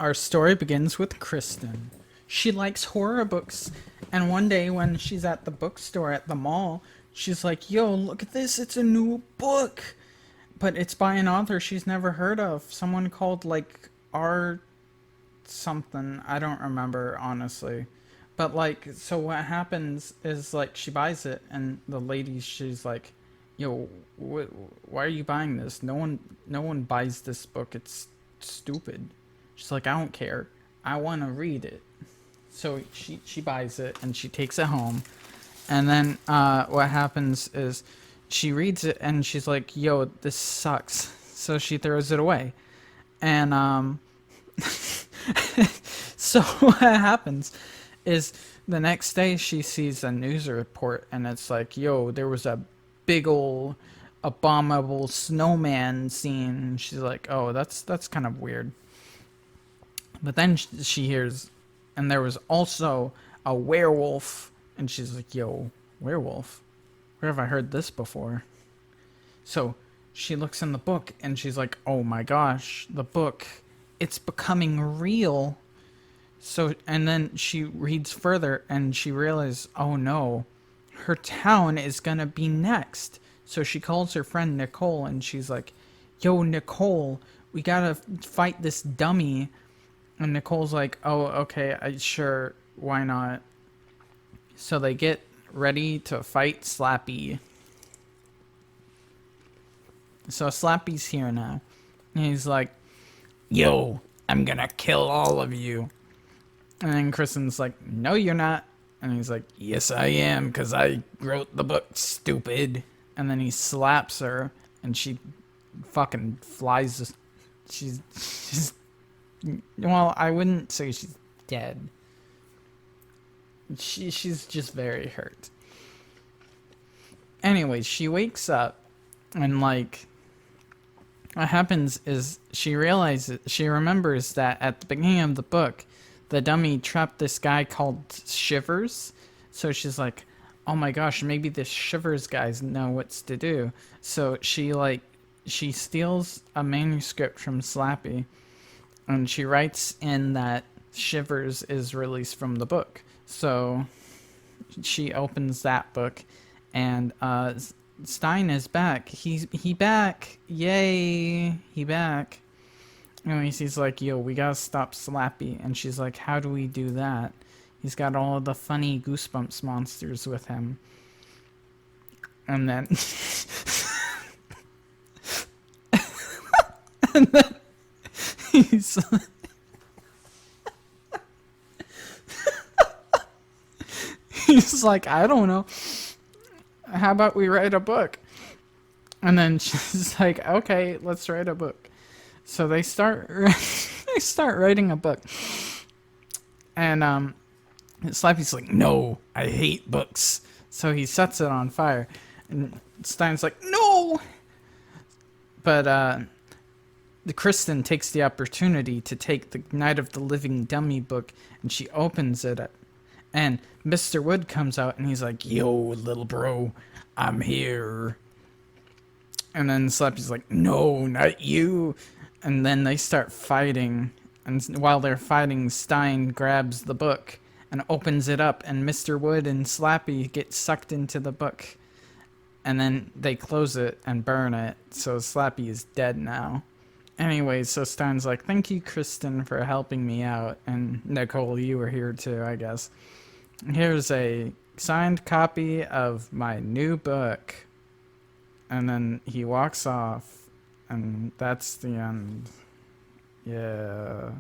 Our story begins with Kristen. She likes horror books, and one day when she's at the bookstore at the mall, she's like, "Yo, look at this! It's a new book!" But it's by an author she's never heard of. Someone called, like, R something. I don't remember, honestly. But, like, so what happens is, like, she buys it, and the lady, she's like, "Yo, why are you buying this? No one buys this book. It's stupid." She's like, "I don't care. I want to read it." So she buys it and she takes it home. And then what happens is she reads it and she's like, "Yo, this sucks." So she throws it away. And so what happens is the next day she sees a news report and it's like, "Yo, there was a big ol' abominable snowman scene." She's like, "Oh, that's kind of weird." But then she hears, and there was also a werewolf, and she's like, "Yo, werewolf? Where have I heard this before?" So she looks in the book, and she's like, "Oh my gosh, the book, it's becoming real." So, and then she reads further, and she realizes, oh no, her town is gonna be next. So she calls her friend Nicole, and she's like, "Yo, Nicole, we gotta fight this dummy." And Nicole's like, "Oh, okay, sure, why not?" So they get ready to fight Slappy. So Slappy's here now. And he's like, "Yo, I'm gonna kill all of you." And then Kristen's like, "No, you're not." And he's like, "Yes, I am, because I wrote the book, stupid." And then he slaps her, and she fucking flies. She's well, I wouldn't say she's dead. She's just very hurt. Anyways, she wakes up and like what happens is she remembers that at the beginning of the book, the dummy trapped this guy called Shivers. So she's like, "Oh my gosh, maybe this Shivers guys know what's to do." So she steals a manuscript from Slappy and she writes in that Shivers is released from the book. So she opens that book, and Stein is back. He back. Yay, he back. Anyways, he's like, "Yo, we gotta stop Slappy." And she's like, "How do we do that? He's got all of the funny Goosebumps monsters with him." And then, and then he's he's like, "I don't know. How about we write a book?" And then she's like, "Okay, let's write a book." So they start they start writing a book. And Slappy's like, "No, I hate books." So he sets it on fire. And Stein's like, "No!" But the Kristen takes the opportunity to take the Night of the Living Dummy book, and she opens it up. And Mr. Wood comes out and he's like, "Yo, little bro, I'm here." And then Slappy's like, "No, not you." And then they start fighting. And while they're fighting, Stein grabs the book and opens it up. And Mr. Wood and Slappy get sucked into the book. And then they close it and burn it. So Slappy is dead now. Anyways, so Stein's like, "Thank you, Kristen, for helping me out." And Nicole, you were here too, I guess. "Here's a signed copy of my new book." And then he walks off. And that's the end. Yeah.